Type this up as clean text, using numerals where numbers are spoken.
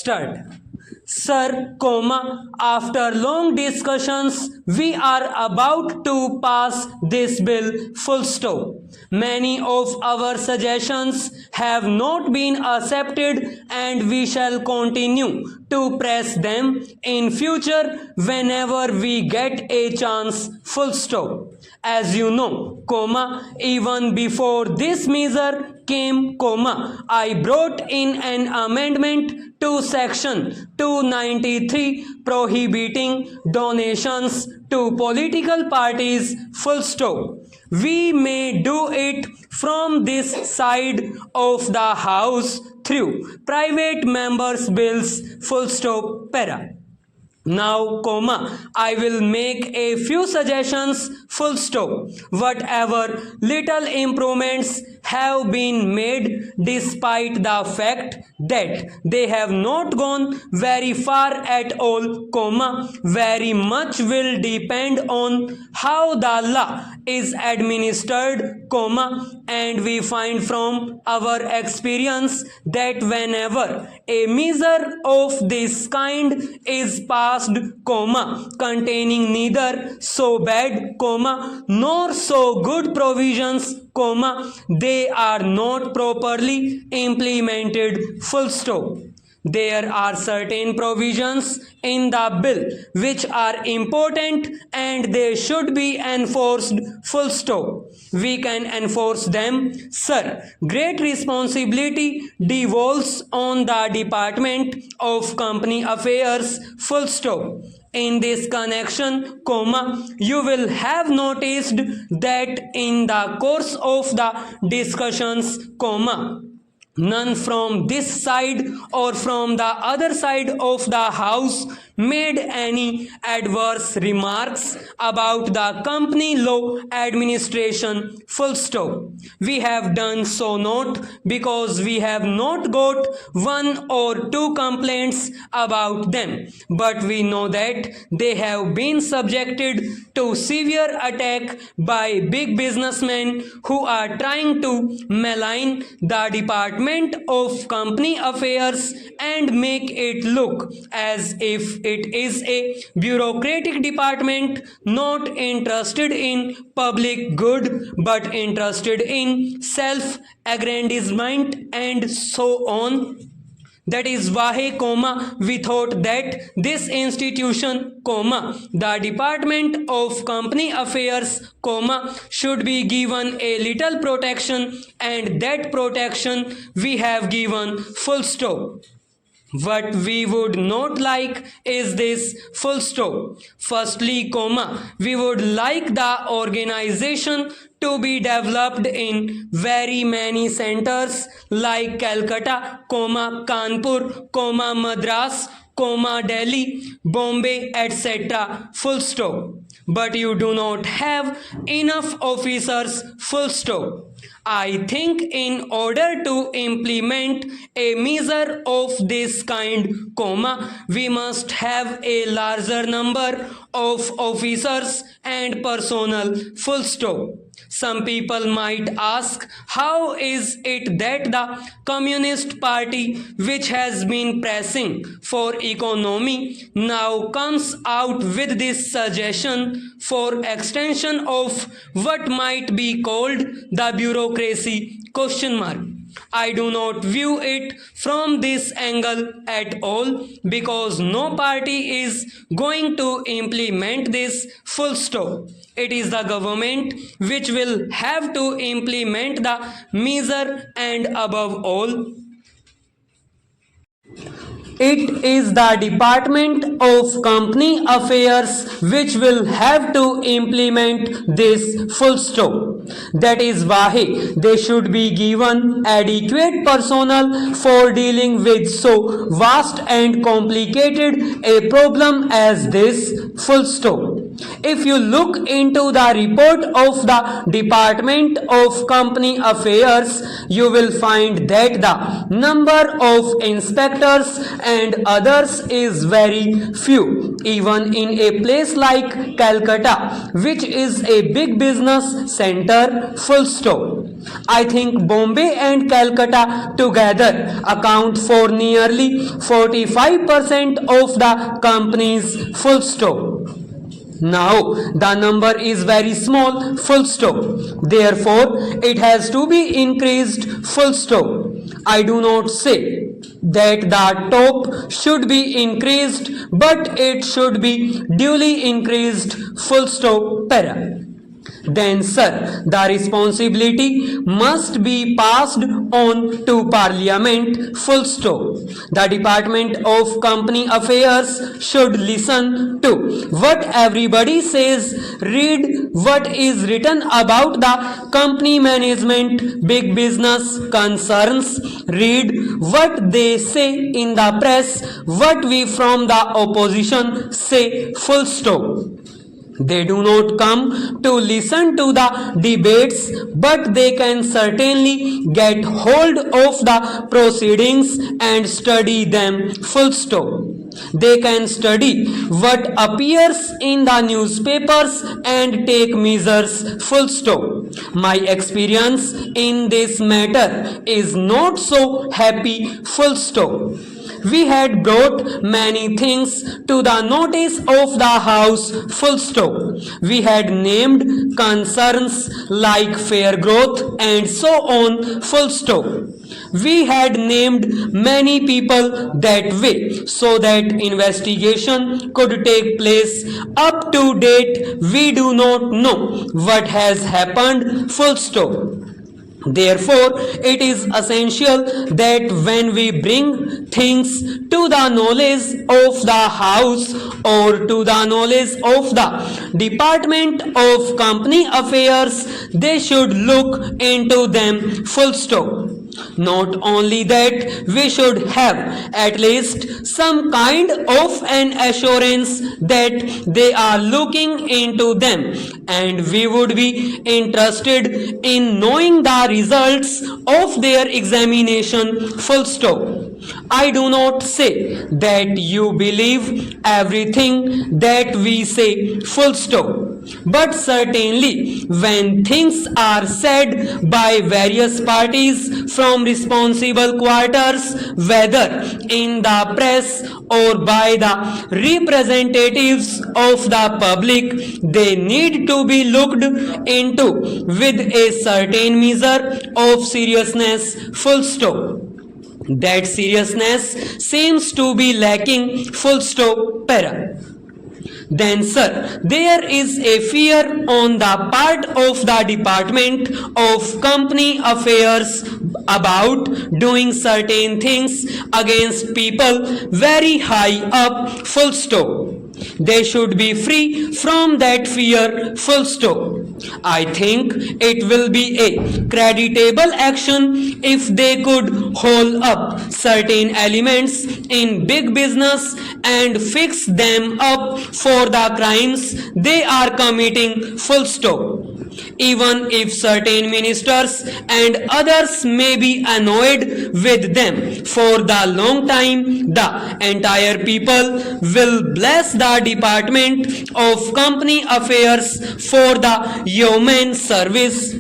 Start. Sir, after long discussions, we are about to pass this bill, full stop. Many of our suggestions have not been accepted and we shall continue to press them in future whenever we get a chance, full stop. As you know, even before this measure came, I brought in an amendment to section 293 prohibiting donations to political parties, full stop. We may do it from this side of the house through private members' bills, full stop, para. Now, I will make a few suggestions, full stop. Whatever little improvements have been made despite the fact that they have not gone very far at all, very much will depend on how the law is administered, and we find from our experience that whenever a measure of this kind is passed, containing neither so bad, nor so good provisions, they are not properly implemented, full stop. There are certain provisions in the bill which are important and they should be enforced, full stop. We can enforce them, sir. Great responsibility devolves on the Department of Company Affairs, full stop. In this connection, you will have noticed that in the course of the discussions, none from this side or from the other side of the house made any adverse remarks about the company law administration, full stop. We have done so not because we have not got one or two complaints about them, but we know that they have been subjected to severe attack by big businessmen who are trying to malign the Department of Company Affairs and make it look as if it is a bureaucratic department not interested in public good but interested in self-aggrandizement and so on. That is why, we thought that this institution, the Department of Company Affairs, should be given a little protection, and that protection we have given, full stop. What we would not like is this, full stop. Firstly, we would like the organization to be developed in very many centers like Calcutta, Kanpur, Madras, Delhi, Bombay, etc. full stop. But you do not have enough officers, full stop. I think in order to implement a measure of this kind, we must have a larger number of officers and personnel, full stop. Some people might ask, how is it that the Communist Party, which has been pressing for economy, now comes out with this suggestion for extension of what might be called the bureaucracy, question mark. I do not view it from this angle at all because no party is going to implement this, full stop. It is the government which will have to implement the measure, and above all, it is the Department of Company Affairs which will have to implement this, full stop. That is why they should be given adequate personnel for dealing with so vast and complicated a problem as this, full stop. If you look into the report of the Department of Company Affairs, you will find that the number of inspectors and others is very few, even in a place like Calcutta, which is a big business center, full stop. I think Bombay and Calcutta together account for nearly 45% of the company's full stop. Now the number is very small, full stop. Therefore, it has to be increased, full stop. I do not say that the top should be increased, but it should be duly increased, full stop, para. Then, sir, the responsibility must be passed on to Parliament, full stop. The Department of Company Affairs should listen to what everybody says, read what is written about the company management, big business concerns, read what they say in the press, what we from the opposition say, full stop. They do not come to listen to the debates, but they can certainly get hold of the proceedings and study them, full stop. They can study what appears in the newspapers and take measures, full stop. My experience in this matter is not so happy, full stop. We had brought many things to the notice of the House, full stop. We had named concerns like fair growth and so on, full stop. We had named many people that way so that investigation could take place. Up to date, we do not know what has happened, full stop. Therefore, it is essential that when we bring things to the knowledge of the House or to the knowledge of the Department of Company Affairs, they should look into them, full stop. Not only that, we should have at least some kind of an assurance that they are looking into them, and we would be interested in knowing the results of their examination, full stop. I do not say that you believe everything that we say, full stop. But certainly, when things are said by various parties from responsible quarters, whether in the press or by the representatives of the public, they need to be looked into with a certain measure of seriousness, full stop. That seriousness seems to be lacking, full stop, para. Then, sir, there is a fear on the part of the Department of Company Affairs about doing certain things against people very high up, full stop. They should be free from that fear, full stop. I think it will be a creditable action if they could hold up certain elements in big business and fix them up for the crimes they are committing, full stop. Even if certain ministers and others may be annoyed with them for the long time, the entire people will bless the Department of Company Affairs for the yeoman service,